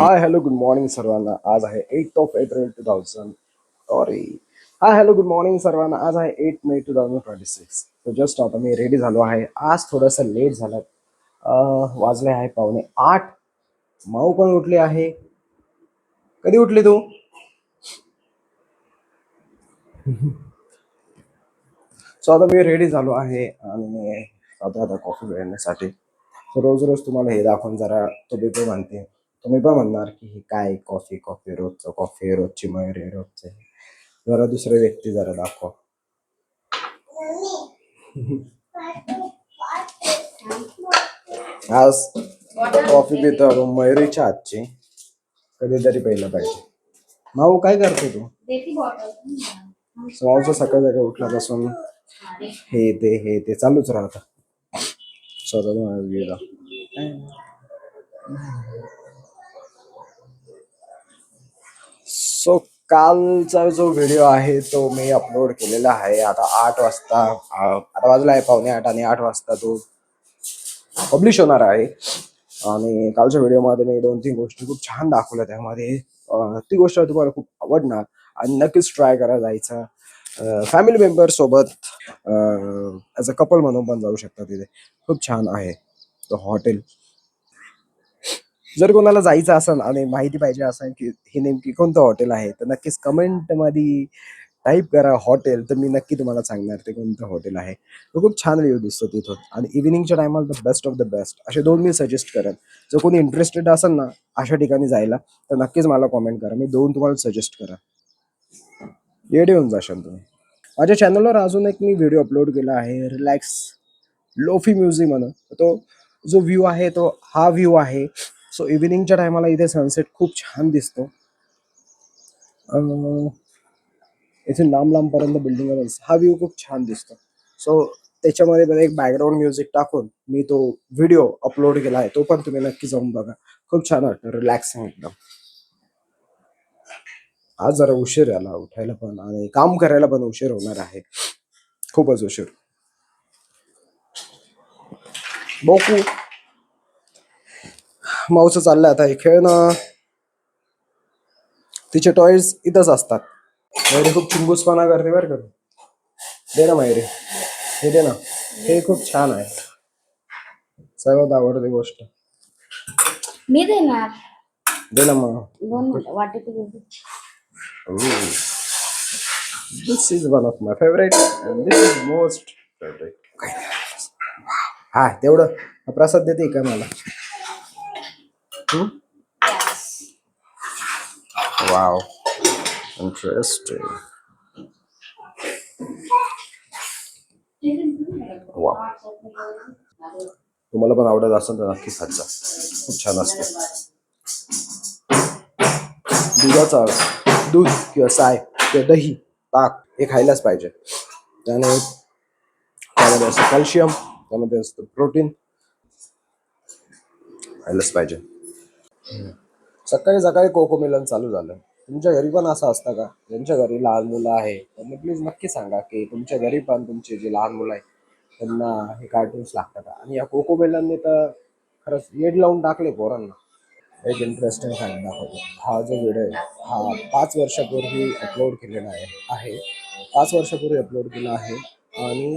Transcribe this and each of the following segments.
Hi hello good morning सर्वांना. आज आहे 8 April 2000 sorry. Hi hello good morning सर्वांना. आज आहे 8 मे 2026. तर जस्ट आता मी रेडी झालो आहे. आज थोडंसं लेट झालं. वाजले आहे 7:45. माऊ पण उठली आहे. कधी उठली तू? सो आता मी रेडी झालो आहे आणि आता कॉफी पिण्यासाठी. रोज रोज तुम्हाला हे दाखवून जरा तुम्ही पण म्हणते, तुम्ही पण म्हणणार की हे काय कॉफी कॉफी रोजचं कॉफी रोजची मयुरी रोजचे. जरा दुसरे व्यक्ती जरा दाखवा. आज कॉफी पितो आपण मयुरीच्या हातची. कधीतरी पहिलं पाहिजे. माऊ काय करतो तू? माऊचं सकाळ सकाळ उठल्यापासून हे ते चालूच राहतं. स्वतः तुम्हाला गेला. सो कालचा जो व्हिडिओ आहे तो मी अपलोड केलेला आहे. आता 8 वाजता आता वाजला आहे 7:45 आणि 8 वाजता तो पब्लिश होणार आहे. आणि कालच्या व्हिडिओमध्ये मी 2-3 गोष्टी खूप छान दाखवल्या. त्यामध्ये ती गोष्ट तुम्हाला खूप आवडणार आणि नक्कीच ट्राय करा जायचं. फॅमिली मेंबर सोबत ॲज अ कपल म्हणून पण जाऊ शकता. तिथे खूप छान आहे तो हॉटेल. जर कोणाला जायचं असेल आणि माहिती पाहिजे असेल की हे नेमकी कोणतं हॉटेल आहे, तर नक्कीच कमेंटमध्ये टाईप करा हॉटेल, तर मी नक्की तुम्हाला सांगणार ते कोणतं हॉटेल आहे. तो खूप छान व्ह्यू दिसतो तिथून आणि इव्हिनिंगच्या टायमाला the best of the best असे 2 मी सजेस्ट करेन. जर कोणी इंटरेस्टेड असेल ना अशा ठिकाणी जायला, तर नक्कीच मला कॉमेंट करा. मी 2 तुम्हाला सजेस्ट करा. येडे होऊन जाशाल तुम्ही. माझ्या चॅनलवर अजून एक मी व्हिडिओ अपलोड केला आहे, रिलॅक्स लोफी म्युझिक म्हणून. तो जो व्ह्यू आहे तो हा व्ह्यू आहे. सो इव्हिनिंगच्या टायमाला इथे सनसेट खूप छान दिसतो. इथे लांब लांबपर्यंत बिल्डिंग हा व्ह्यू खूप छान दिसतो. सो त्याच्यामध्ये पण एक बॅकग्राऊंड म्युझिक टाकून मी तो व्हिडिओ अपलोड केला आहे. तो पण तुम्ही नक्की जाऊन बघा. खूप छान वाटतं, रिलॅक्सिंग एकदम. आज जरा उशीर आला उठायला पण आणि काम करायला पण उशीर होणार आहे. खूपच उशीर. बोकू माऊचं चाललंय आता हे खेळणं. तिचे टॉयज इथंच असतात. मायरी खूप चिंगूसपणा करते बरं का. दे ना मायरी, हे दे ना. हे खूप छान आहे. सर्वात आवडती गोष्ट. मी देणार दे ना मग. 2 मिनिटं वाटेत घेते. This is one of my favourite and this is most favourite. हा तेवढं प्रसाद देते का मला? Wow, interesting. वा, तुम्हाला पण आवडत असेल तर नक्की खात जा. खूप छान असते. दुधाचा दूध किंवा साय किंवा दही ताक हे खायलाच पाहिजे. त्याने त्यामध्ये असतं कॅल्शियम, त्यामध्ये असतं प्रोटीन. खायलाच पाहिजे. सकाळी सकाळी कोकोमेलन चालू झालं. तुमच्या घरी पण असं असतं का? ज्यांच्या घरी लहान मुलं आहे त्यांनी प्लीज नक्की सांगा की तुमच्या घरी पण तुमचे जे लहान मुलं आहे त्यांना हे कार्टून्स लागतात का? आणि या कोकोमेलनने तर खरंच येड लावून टाकले पोरांना. एक इंटरेस्टिंग फॅक्ट दाखवतो. हा जो व्हिडिओ आहे हा 5 वर्षापूर्वी अपलोड केलेला आहे. 5 वर्षापूर्वी अपलोड केला आहे आणि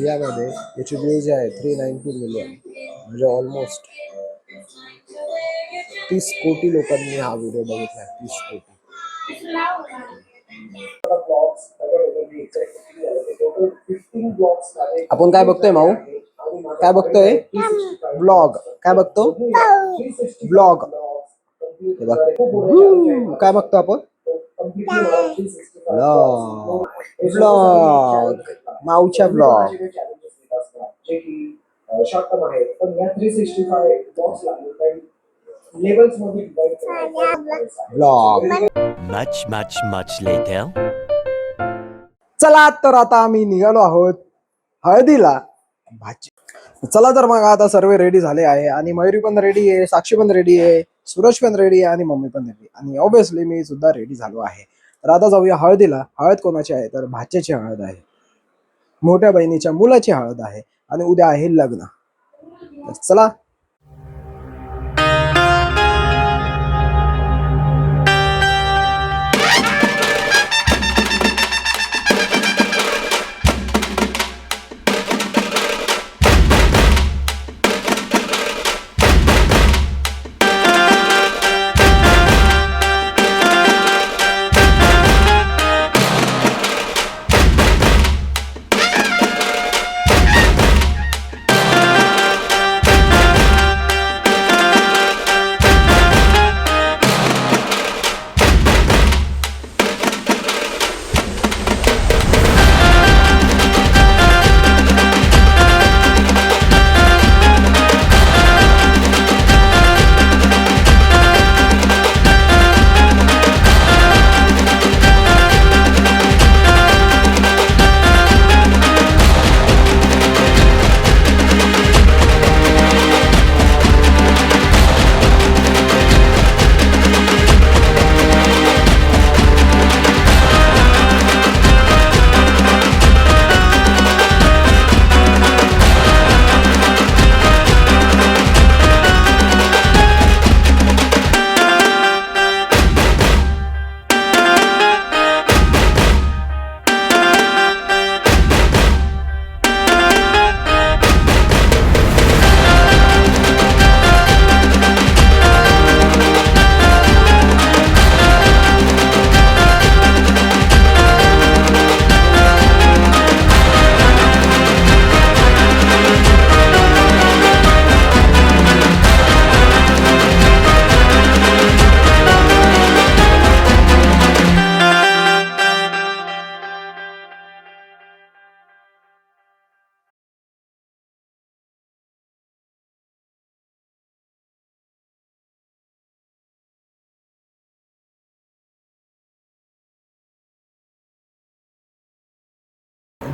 यामध्ये याची व्ह्यूज जे आहे 390 मिलियन, म्हणजे ऑलमोस्ट 30 कोटी लोकांनी हा व्हिडिओ बघितला. 30 कोटी. आपण काय बघतोय माऊ? काय बघतोय? ब्लॉग. काय बघतो? ब्लॉग. काय बघतो आपण? ब्लॉग. ब्लॉग. माऊच्या ब्लॉग. ब्लॉग. Much later. चला तर आता आम्ही निघालो आहोत हळदीला. भाजी. चला तर मग आता सर्व रेडी झाले आहे आणि मयुरी पण रेडी आहे, साक्षी पण रेडी आहे, सूरज पण रेडी आहे आणि मम्मी पण रेडी आणि ऑब्विसली मी सुद्धा रेडी झालो आहे. तर आता जाऊया हळदीला. हळद कोणाची आहे तर भाच्याची हळद आहे. मोठ्या बहिणीच्या मुलाची हळद आहे आणि उद्या आहे लग्न. तर चला.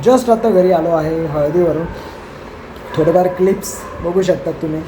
जस्ट आता घरी आलो आहे हळदीवरून. थोडेफार क्लिप्स बघू शकतात तुम्ही.